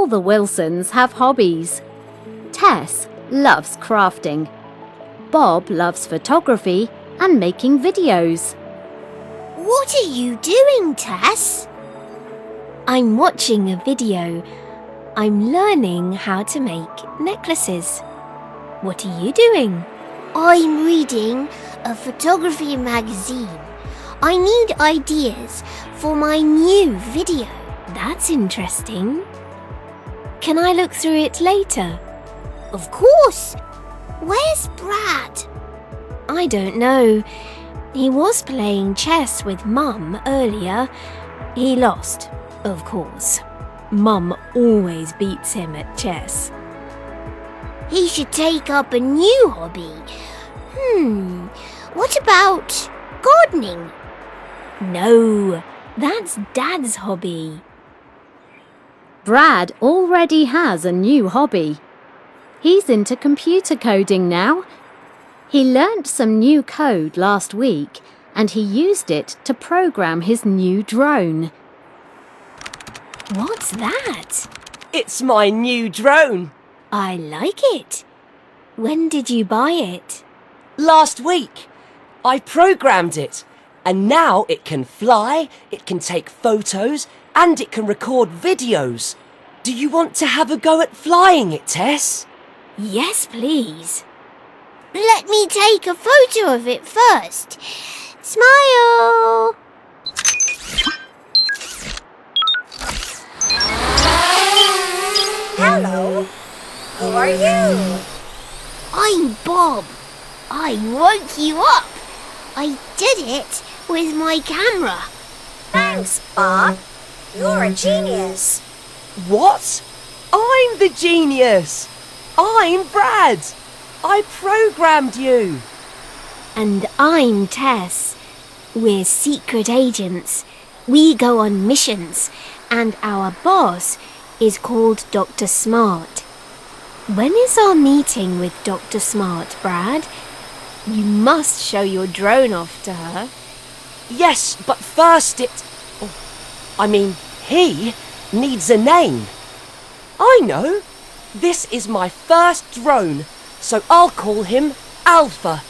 All the Wilsons have hobbies. Tess loves crafting. Bob loves photography and making videos. What are you doing, Tess? I'm watching a video. I'm learning how to make necklaces. What are you doing? I'm reading a photography magazine. I need ideas for my new video. That's interesting. Can I look through it later? Of course. Where's Brad? I don't know. He was playing chess with Mum earlier. He lost, of course. Mum always beats him at chess. He should take up a new hobby. What about gardening? No, that's Dad's hobby. Brad already has a new hobby. He's into computer coding now. He learnt some new code last week and he used it to program his new drone. What's that? It's my new drone. I like it. When did you buy it? Last week. I programmed it. And now it can fly, it can take photos, and it can record videos. Do you want to have a go at flying it, Tess? Yes, please. Let me take a photo of it first. Smile! Hello. Who are you? I'm Bob. I woke you up. I did it with my camera. Thanks, Bob. You're a genius. What? I'm the genius. I'm Brad. I programmed you. And I'm Tess. We're secret agents. We go on missions, and our boss is called Dr. Smart. When is our meeting with Dr. Smart, Brad? You must show your drone off to her. Yes, but first he needs a name. I know. This is my first drone, so I'll call him Alpha.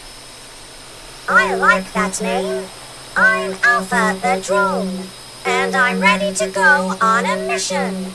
I like that name. I'm Alpha the drone, and I'm ready to go on a mission.